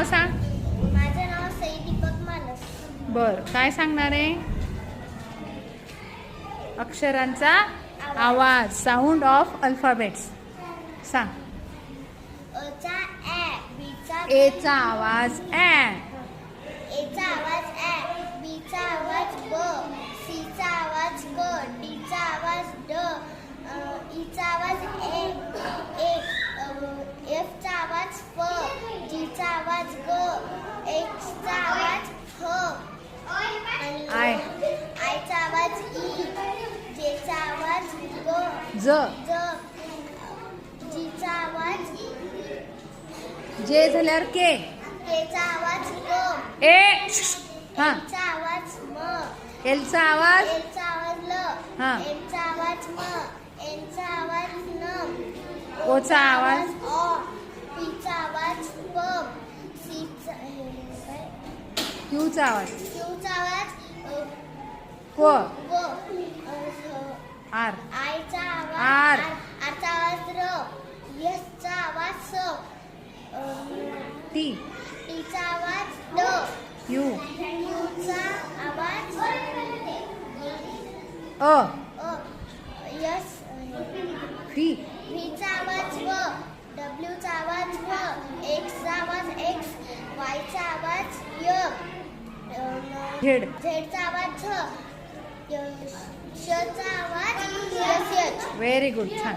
नाव सांग. माझं नाव सई दीपक मानस. बर, काय सांगणार आहे? अक्षरांचा आवाज, साऊंड ऑफ अल्फाबेट्स सांग. अचा ॲ, बीचा एचा आवाज ॲ, एचा आवाज ॲ, बीचा आवाज ब, सीचा आवाज क, डीचा आवाज ड, ईचा आवाज ए, एफचा आवाज फ, जीचा आवाज ग, एक्सचा आवाज ह, आणि आय, आयचा आवाज ई, जेचा आवाज ग, ज, जीचा आवाज जे झाल्यावर के, केचा आवाज क, ए, हा, चा आवाज म, एलचा आवाज, एलचा आवाज ल, हा, एनचा आवाज म, एनचा आवाज न, ओचा आवाज, ऑ, पीचा आवाज प, सीचा क्यूचा आवाज, क्यूचा आवाज क, व, आर, आयचा आवाज आर. आरचा आवाज र, यसचा आवाज स, टी, टीचा आवाज ड, यू, यूचा आवाज अ, यस, व्ही, व्हीचा आवाज व, डब्ल्यूचा आवाज व, एक्सचा आवाज एक्स, वायचा आवाज य, झेड. झेडचा आवाज झ, शचा आवाज यस यच. व्हेरी गुड, छान.